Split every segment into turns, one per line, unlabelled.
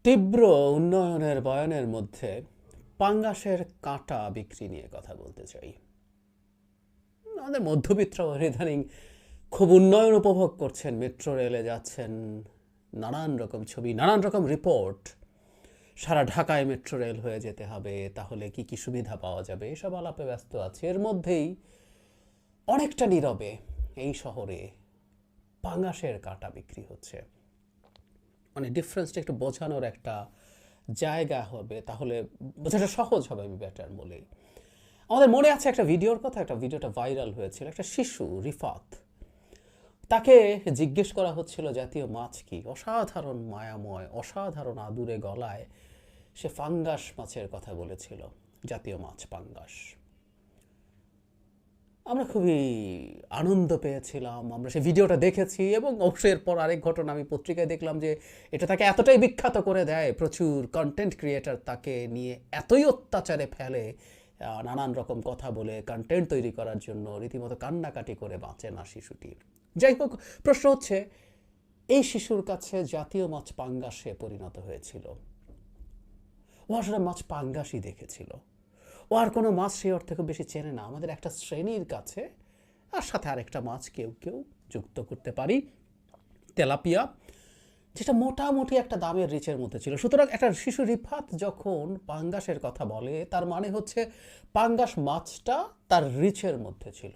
তীব্র উন্নয়নের বয়ানের মধ্যে পাঙ্গাসের কাঁটা বিক্রি নিয়ে কথা বলতে চাই। আমাদের মধ্যবিত্তরা ইদানিং খুব উন্নয়ন উপভোগ করছেন, মেট্রো রেলে যাচ্ছেন, নানান রকম ছবি, নানান রকম রিপোর্ট। সারা ঢাকায় মেট্রো রেল হয়ে যেতে হবে, তাহলে কি কি সুবিধা পাওয়া যাবে, এসব আলাপে ব্যস্ত আছে। এর মধ্যেই অনেকটা নীরবে এই শহরে পাঙ্গাসের কাঁটা বিক্রি হচ্ছে। মানে ডিফারেন্সটা একটু বোঝানোর একটা জায়গা হবে, তাহলে বোঝাটা সহজ হবে, আমি বেটার বলি। আমাদের মনে আছে একটা ভিডিওর কথা, একটা ভিডিওটা ভাইরাল হয়েছিল। একটা শিশু রিফাত, তাকে জিজ্ঞেস করা হচ্ছিল জাতীয় মাছ কি। অসাধারণ মায়াময়, অসাধারণ আদুরে গলায় সে ফাঙ্গাস মাছের কথা বলেছিল, জাতীয় মাছ পাঙ্গাস। আমরা খুবই আনন্দ পেয়েছিলাম, আমরা সেই ভিডিওটা দেখেছি। এবং অবশ্যই এরপর আরেক ঘটনা আমি পত্রিকায় দেখলাম যে এটা তাকে এতটাই বিখ্যাত করে দেয়, প্রচুর কন্টেন্ট ক্রিয়েটার তাকে নিয়ে এতই অত্যাচারে ফেলে, নানান রকম কথা বলে কন্টেন্ট তৈরি করার জন্য রীতিমতো কান্নাকাটি করে বাঁচে না শিশুটি। যাই হোক, প্রশ্ন হচ্ছে এই শিশুর কাছে জাতীয় মাছ পাঙ্গাসে পরিণত হয়েছিল। ও আসলে মাছ পাঙ্গাসই দেখেছিল, ও আর কোনো মাছ সেই অর্থে খুব বেশি চেনে না। আমাদের একটা শ্রেণীর কাছে আর সাথে আরেকটা মাছ কেউ কেউ যুক্ত করতে পারি, তেলাপিয়া, যেটা মোটামুটি একটা দামের রিচের মধ্যে ছিল। সুতরাং একটা শিশু রিফাত যখন পাঙ্গাসের কথা বলে, তার মানে হচ্ছে পাঙ্গাস মাছটা তার রিচের মধ্যে ছিল।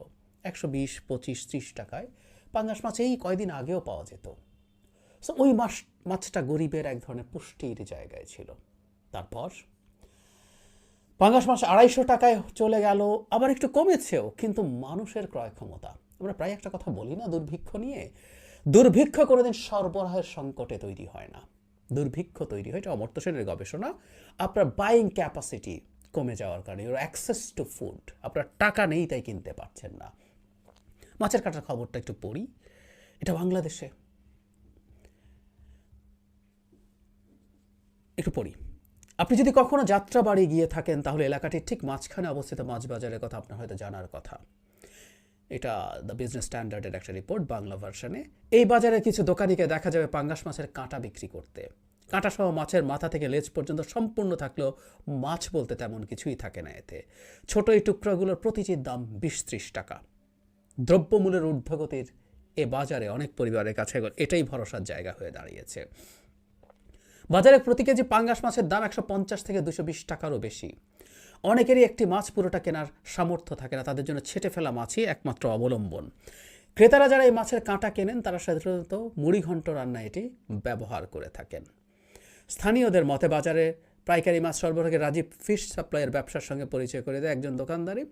120, 25, 30 টাকায় পাঙ্গাস মাছ এই কয়দিন আগেও পাওয়া যেত। সো ওই মাছটা গরিবের এক ধরনের পুষ্টির জায়গায় ছিল। তারপর পাঙ্গাস মাছ 250 টাকায় চলে গেল, আবার একটু কমেছেও, কিন্তু মানুষের ক্রয় ক্ষমতা, আমরা প্রায় একটা কথা বলি না দুর্ভিক্ষ নিয়ে, দুর্ভিক্ষ কোনোদিন সরবরাহের সংকটে তৈরি হয় না, দুর্ভিক্ষ তৈরি হয়, এটা অমর্ত্য সেনের গবেষণা। আপনার বাইং ক্যাপাসিটি কমে যাওয়ার কারণে, ওর অ্যাক্সেস টু ফুড, আপনার টাকা নেই তাই কিনতে পারছেন না। মাছের কাটার খবরটা একটু পড়ি, এটা বাংলাদেশে, একটু পড়ি। আপনি যদি কখনো যাত্রাবাড়ি গিয়ে থাকেন, তাহলে এলাকাটির ঠিক মাঝখানে অবস্থিত মাছ বাজারের কথা আপনার হয়তো জানার কথা। এটা দ্য বিজনেস স্ট্যান্ডার্ডের একটা রিপোর্ট, বাংলা ভার্সনে। এই বাজারে কিছু দোকানিকে দেখা যাবে পাঙ্গাস মাছের কাঁটা বিক্রি করতে। কাঁটা সহ মাছের মাথা থেকে লেজ পর্যন্ত সম্পূর্ণ থাকলেও মাছ বলতে তেমন কিছুই থাকে না এতে। ছোট এই টুকরাগুলোর প্রতিটির দাম 20-30 টাকা। দ্রব্যমূল্যের ঊর্ধ্বগতির এ বাজারে অনেক পরিবারের কাছে এটাই ভরসার জায়গা হয়ে দাঁড়িয়েছে। বাজারে প্রতি কেজি পাঙ্গাস মাছের দাম 150 থেকে 220 টাকারও বেশি। অনেকেরই একটি মাছ পুরোটা কেনার সামর্থ্য থাকে না, তাদের জন্য ছেটে ফেলা মাছই একমাত্র অবলম্বন। ক্রেতারা যারা এই মাছের কাঁটা কেনেন, তারা সাধারণত মুড়ি ঘন্ট রান্না এটি ব্যবহার করে থাকেন। স্থানীয়দের মতে বাজারে পাইকারি মাছ সরবরাহে রাজীব ফিশ সাপ্লাইয়ের ব্যবসার সঙ্গে পরিচয় করে দেয় একজন দোকানদারি।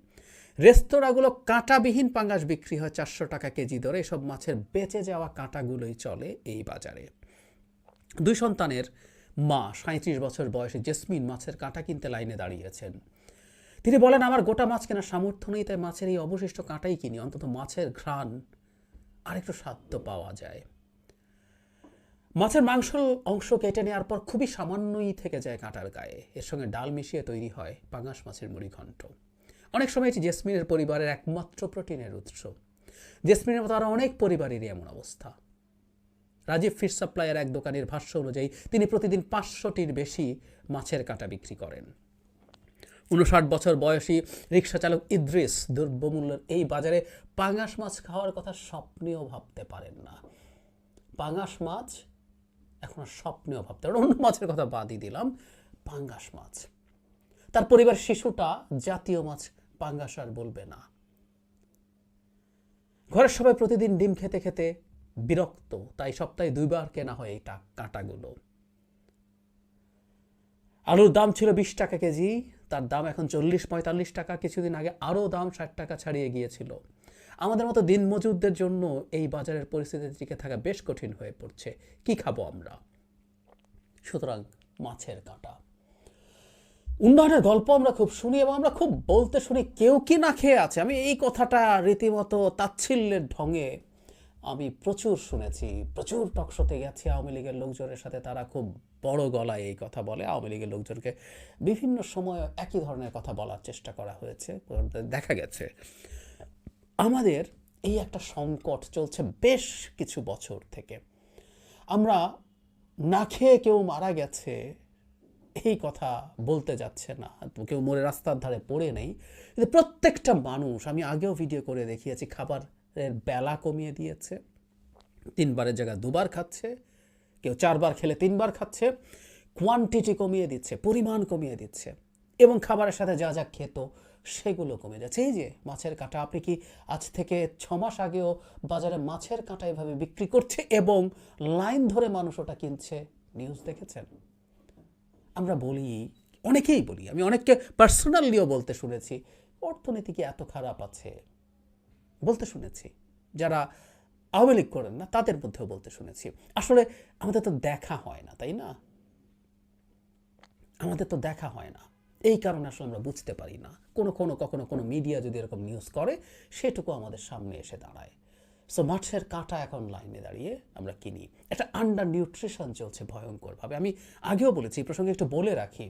রেস্তোরাঁগুলো কাঁটাবিহীন পাঙ্গাস বিক্রি হয় 400 টাকা কেজি দরে। এসব মাছের বেঁচে যাওয়া কাঁটাগুলোই চলে এই বাজারে। 2 সন্তানের মা 37 বছর বয়সী জেসমিন মাছের কাঁটা কিনতে লাইনে দাঁড়িয়েছেন। তিনি বলেন, আমার গোটা মাছ কেনার সামর্থ্য নেই, তাই মাছের এই অবশিষ্ট কাঁটাই কিনি, অন্তত মাছের ঘ্রাণ আর একটু স্বাদ পাওয়া যায়। মাছের মাংস অংশ কেটে নেওয়ার পর খুবই সামান্যই থেকে যায় কাঁটার গায়ে। এর সঙ্গে ডাল মিশিয়ে তৈরি হয় পাঙ্গাস মাছের মুড়িঘণ্ট। অনেক সময় এটি জেসমিনের পরিবারের একমাত্র প্রোটিনের উৎস। জেসমিনের মতো আরও অনেক পরিবারেরই এমন অবস্থা। রাজীব ফিশ সাপ্লাইয়ের এক দোকানের ভাষ্য অনুযায়ী তিনি প্রতিদিন 500টির বেশি মাছের কাঁটা বিক্রি করেন। 59 বছর বয়সী রিক্সা চালক ইদ্রিস দ্রব্যমূল্যের এই বাজারে পাঙ্গাস মাছ খাওয়ার কথা স্বপ্নেও ভাবতে পারেন না। পাঙ্গাস মাছ এখন আর স্বপ্নেও ভাবতে পারেন, অন্য মাছের কথা বাদই দিলাম, পাঙ্গাস মাছ। তার পরিবার শিশুটা জাতীয় মাছ পাঙ্গাস আর বলবে না। ঘরের সবাই প্রতিদিন ডিম খেতে খেতে বিরক্ত, তাই সপ্তাহে 2 বার কেনা হয় এই কাঁটাগুলো। আলুর দাম ছিল 20 টাকা কেজি, তার দাম এখন 40-45 টাকা। কিছুদিন আগে আরও দাম 60 টাকা ছাড়িয়ে গিয়েছিল। আমাদের মতো দিনমজুরদের জন্য এই বাজারের পরিস্থিতি টিকে থাকা বেশ কঠিন হয়ে পড়ছে। কি খাবো আমরা? সুতরাং মাছের কাঁটা। উন্নয়নের গল্প আমরা খুব শুনি এবং আমরা খুব বলতে শুনি কেউ কি না খেয়ে আছে। আমি এই কথাটা রীতিমতো তাচ্ছিল্যের ঢঙে আমি প্রচুর শুনেছি, প্রচুর টকশোতে গেছি আওয়ামী লীগের লোকজনের সাথে, তারা খুব বড় গলায় এই কথা বলে। আওয়ামী লীগের লোকজনকে বিভিন্ন সময় একই ধরনের কথা বলার চেষ্টা করা হয়েছে, দেখা গেছে। আমাদের এই একটা সংকট চলছে বেশ কিছু বছর থেকে। আমরা না খেয়ে কেউ মারা গেছে এই কথা বলতে যাচ্ছে না, কেউ মরে রাস্তার ধারে পড়ে নেই, কিন্তু প্রত্যেকটা মানুষ, আমি আগেও ভিডিও করে দেখিয়েছি, খাবারের বেলা কমিয়ে দিয়েছে, 3 বারের জায়গায় 2 বার খাচ্ছে, কেউ 4 বার খেলে 3 বার খাচ্ছে, কোয়ান্টিটি কমিয়ে দিচ্ছে, পরিমাণ কমিয়ে দিচ্ছে, এবং খাবারের সাথে যা যা খেত সেগুলো কমে যাচ্ছে। এই যে মাছের কাঁটা, আপনি কি আজ থেকে 6 মাস আগেও বাজারে মাছের কাঁটা এভাবে বিক্রি করছে এবং লাইন ধরে মানুষ ওটা কিনছে, নিউজ দেখেছেন? আমরা বলি, অনেকেই বলি, আমি অনেককে পার্সোনালিও বলতে শুনেছি, অর্থনীতি কি এত খারাপ আছে, বলতে শুনেছি। যারা আওয়ামী লীগ করেন না তাদের মধ্যেও বলতে শুনেছি। আসলে আমাদের তো দেখা হয় না, তাই না? আমাদের তো দেখা হয় না, এই কারণে আসলে আমরা বুঝতে পারি না। কখনো কোনো মিডিয়া যদি এরকম নিউজ করে, সেটুকু আমাদের সামনে এসে দাঁড়ায়। সো মাছের কাঁটা এখন লাইনে দাঁড়িয়ে আমরা কিনি। একটা আন্ডার নিউট্রিশন চলছে ভয়ঙ্করভাবে। আমি আগেও বলেছি, এই প্রসঙ্গে একটু বলে রাখি,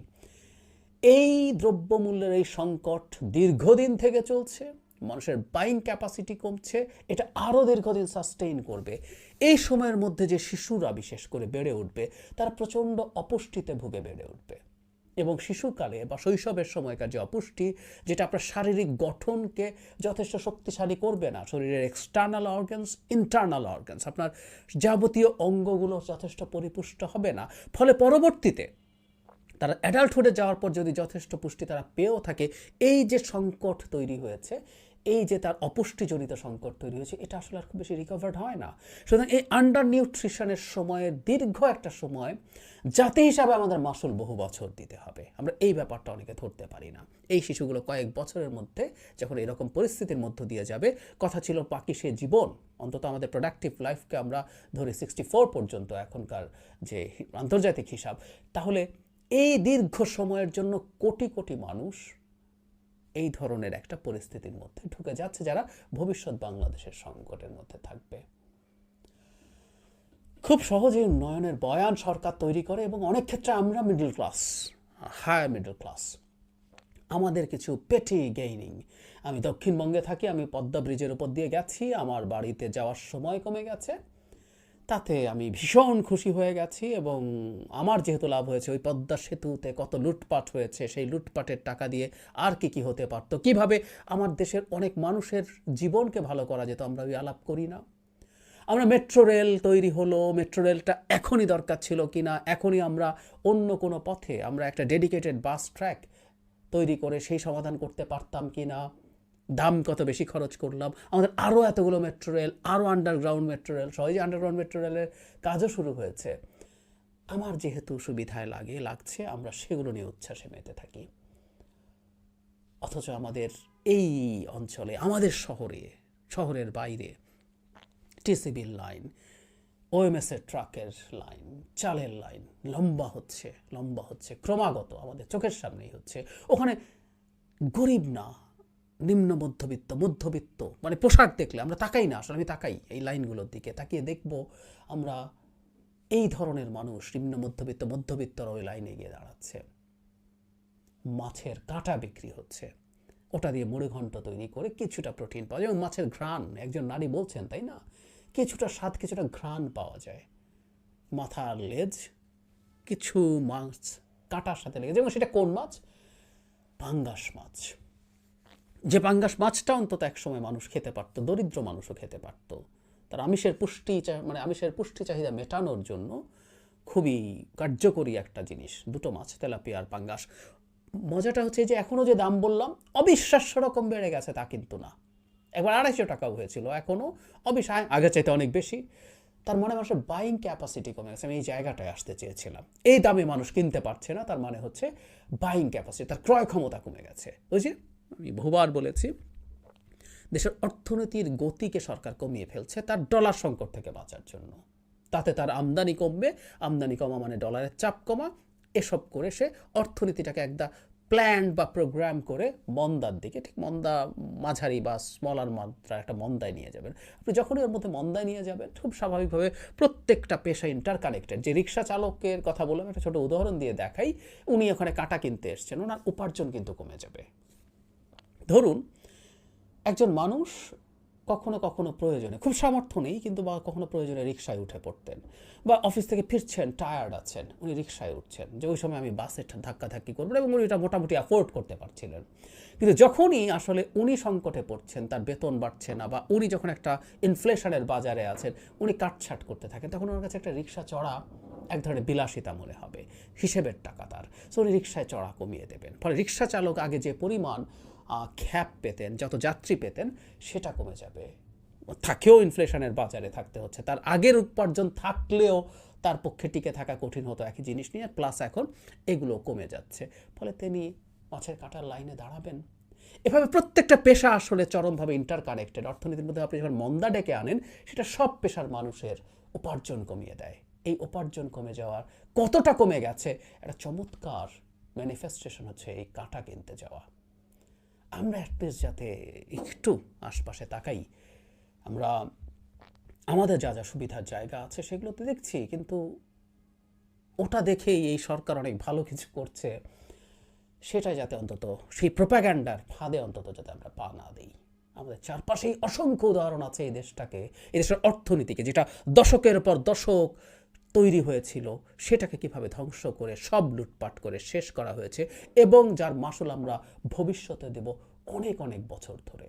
এই দ্রব্যমূল্যের এই সংকট দীর্ঘদিন থেকে চলছে, মানুষের বাইং ক্যাপাসিটি কমছে, এটা আরও দীর্ঘদিন সাস্টেইন করবে। এই সময়ের মধ্যে যে শিশুরা বিশেষ করে বেড়ে উঠবে, তারা প্রচণ্ড অপুষ্টিতে ভুগে বেড়ে উঠবে, এবং শিশুকালে বা শৈশবের সময়কার যে অপুষ্টি, যেটা আপনার শারীরিক গঠনকে যথেষ্ট শক্তিশালী করবে না, শরীরের এক্সটার্নাল অর্গানস, ইন্টারনাল অর্গানস, আপনার যাবতীয় অঙ্গগুলো যথেষ্ট পরিপুষ্ট হবে না, ফলে পরবর্তীতে তারা অ্যাডাল্টহুডে যাওয়ার পর যদি যথেষ্ট পুষ্টি তারা পেয়েও থাকে, এই যে সংকট তৈরি হয়েছে, এই যে তার অপুষ্টিজনিত সংকট তৈরি হয়েছে, এটা আসলে আর খুব বেশি রিকভার্ড হয় না। সুতরাং এই আন্ডার নিউট্রিশনের সময়ের দীর্ঘ একটা সময় জাতি হিসাবে আমাদের মাসুল বহু বছর দিতে হবে। আমরা এই ব্যাপারটা অনেকে ধরতে পারি না। এই শিশুগুলো কয়েক বছরের মধ্যে যখন এরকম পরিস্থিতির মধ্য দিয়ে যাবে, কথা ছিল বাকি সে জীবন, অন্তত আমাদের প্রোডাক্টিভ লাইফকে আমরা ধরি 64 পর্যন্ত এখনকার যে আন্তর্জাতিক হিসাব, তাহলে এই দীর্ঘ সময়ের জন্য কোটি কোটি মানুষ এই ধরনের একটা পরিস্থিতির মধ্যে ঢুকে যাচ্ছে, যারা ভবিষ্যৎ বাংলাদেশের সংকটের মধ্যে থাকবে। খুব সহজেই উন্নয়নের বয়ান সরকার তৈরি করে, এবং অনেক ক্ষেত্রে আমরা middle class, higher middle class, আমাদের কিছু পেটি গেইনিং। আমি দক্ষিণবঙ্গে থাকি, আমি পদ্মা ব্রিজের উপর দিয়ে গেছি, আমার বাড়িতে যাওয়ার সময় কমে গেছে, তাতে আমি ভীষণ খুশি হয়ে গেছি। এবং আমার যেহেতু লাভ হয়েছে, ওই পদ্মা সেতুতে কত লুটপাট হয়েছে, সেই লুটপাটের টাকা দিয়ে আর কি হতে পারত, কিভাবে আমার দেশের অনেক মানুষের জীবনকে ভালো করা যেত, আমরা ওই আলাপ করি না। আমরা মেট্রো রেল তৈরি হলো, মেট্রো রেলটা এখনই দরকার ছিল কিনা, এখনই আমরা অন্য কোনো পথে আমরা একটা ডেডিকেটেড বাস ট্র্যাক তৈরি করে সেই সমাধান করতে পারতাম কিনা, দাম কত বেশি খরচ করলাম, আমাদের আরও এতগুলো মেট্রো রেল, আরও আন্ডারগ্রাউন্ড মেট্রো রেল, সহজে আন্ডারগ্রাউন্ড মেট্রো রেলের কাজও শুরু হয়েছে। আমার যেহেতু সুবিধায় লাগছে, আমরা সেগুলো নিয়ে উচ্ছ্বাসে মেতে থাকি। অথচ আমাদের এই অঞ্চলে, আমাদের শহরের বাইরে টিসিবির লাইন, ওএমএসের ট্রাকের লাইন, চালের লাইন লম্বা হচ্ছে ক্রমাগত, আমাদের চোখের সামনেই হচ্ছে। ওখানে গরিব না, নিম্ন মধ্যবিত্ত, মানে পোশাক দেখলে আমরা তাকাই না, আসলে আমি তাকাই এই লাইনগুলোর দিকে, তাকিয়ে দেখব আমরা এই ধরনের মানুষ, নিম্ন মধ্যবিত্তরা ওই লাইনে গিয়ে দাঁড়াচ্ছে, মাছের কাঁটা বিক্রি হচ্ছে, ওটা দিয়ে মুড়িঘণ্ট তৈরি করে কিছুটা প্রোটিন পাওয়া যায়, এবং মাছের ঘ্রাণ, একজন নারী বলছেন, তাই না, কিছুটা স্বাদ, কিছুটা ঘ্রাণ পাওয়া যায়। মাথার লেজ কিছু মাছ কাঁটার সাথে লেগেছে, এবং সেটা কোন মাছ? পাঙ্গাস মাছ। যে পাঙ্গাস মাছটা অন্তত একসময় মানুষ খেতে পারতো, দরিদ্র মানুষও খেতে পারতো, তার আমিষের পুষ্টি চাহিদা মেটানোর জন্য খুবই কার্যকরী একটা জিনিস, দুটো মাছ, তেলাপিয়া আর পাঙ্গাস। মজাটা হচ্ছে যে এখনও যে দাম বললাম, অবিশ্বাস্য রকম বেড়ে গেছে তা কিন্তু না। একবার 250 টাকাও হয়েছিল, এখনও আগের চাইতে অনেক বেশি। তার মানে মানুষের বাইং ক্যাপাসিটি কমে গেছে। আমি এই জায়গাটায় আসতে চেয়েছিলাম, এই দামে মানুষ কিনতে পারছে না, তার মানে হচ্ছে বাইং ক্যাপাসিটি, তার ক্রয় ক্ষমতা কমে গেছে। বুঝছি, আমি বহুবার বলেছি, দেশের অর্থনীতির গতিকে সরকার কমিয়ে ফেলছে তার ডলার সংকট থেকে বাঁচার জন্য। তাতে তার আমদানি কমবে, আমদানি কমা মানে ডলারের চাপ কমা, এসব করে সে অর্থনীতিটাকে একটা প্ল্যান বা প্রোগ্রাম করে মন্দার দিকে, ঠিক মন্দা মাঝারি বা স্মলার মাত্রা একটা মন্দায় নিয়ে যাবেন। আপনি যখনই ওর মধ্যে মন্দায় নিয়ে যাবেন, খুব স্বাভাবিকভাবে প্রত্যেকটা পেশা ইন্টারকানেক্টেড। যে রিক্সা চালকের কথা বললাম, একটা ছোটো উদাহরণ দিয়ে দেখাই, উনি ওখানে কাঁটা কিনতে এসছেন, ওনার উপার্জন কিন্তু কমে যাবে। ধরুন একজন মানুষ কখনো কখনো প্রয়োজনে, খুব সামর্থ্য নেই কিন্তু বা কখনো প্রয়োজনে রিকশায় উঠে পড়তেন, বা অফিস থেকে ফিরছেন, টায়ার্ড আছেন, উনি রিকশায় উঠছেন যে ওই সময় আমি বাসে ধাক্কাধাক্কি করবো, এবং উনি এটা মোটামুটি অ্যাফোর্ড করতে পারছিলেন। কিন্তু যখনই আসলে উনি সংকটে পড়ছেন, তার বেতন বাড়ছে না, বা উনি যখন একটা ইনফ্লেশনের বাজারে আছেন, উনি কাটছাট করতে থাকেন, তখন ওনার কাছে একটা রিকশা চড়া এক ধরনের বিলাসিতা মনে হবে, হিসেবের টাকা তার, সো উনি রিকশায় চড়া কমিয়ে দেবেন। ফলে রিকশা চালক আগে যে পরিমাণ খ্যাপ পেতেন, যত যাত্রী পেতেন, সেটা কমে যাবে। থাকেও ইনফ্লেশনের বাজারে থাকতে হচ্ছে, তার আগের উপার্জন থাকলেও তার পক্ষে টিকে থাকা কঠিন হতো একই জিনিস নিয়ে, প্লাস এখন এগুলো কমে যাচ্ছে, ফলে তিনি মাছের কাটার লাইনে দাঁড়াবেন। এভাবে প্রত্যেকটা পেশা আসলে চরমভাবে ইন্টারকানেক্টেড। অর্থনীতির মধ্যে আপনি যখন মন্দা ডেকে আনেন, সেটা সব পেশার মানুষের উপার্জন কমিয়ে দেয়। এই উপার্জন কমে যাওয়ার কতটা কমে গেছে, একটা চমৎকার ম্যানিফেস্টেশন হচ্ছে এই কাঁটা কিনতে যাওয়া। আমরা অ্যাটলিস্ট যাতে একটু আশপাশে তাকাই, আমরা আমাদের যা যা সুবিধার জায়গা আছে সেগুলোতে দেখছি, কিন্তু ওটা দেখেই এই সরকার অনেক ভালো কিছু করছে, সেটা যাতে অন্তত সেই প্রোপাগ্যান্ডার ফাঁদে অন্তত যাতে আমরা পা না দিই। আমাদের চারপাশেই অসংখ্য উদাহরণ আছে এই দেশটাকে, এই দেশের অর্থনীতিকে, যেটা দশকের পর দশক তৈরি হয়েছিল, সেটাকে কিভাবে ধ্বংস করে, সব লুটপাট করে শেষ করা হয়েছে, এবং যার মাসুল আমরা ভবিষ্যতে দেব অনেক অনেক বছর ধরে।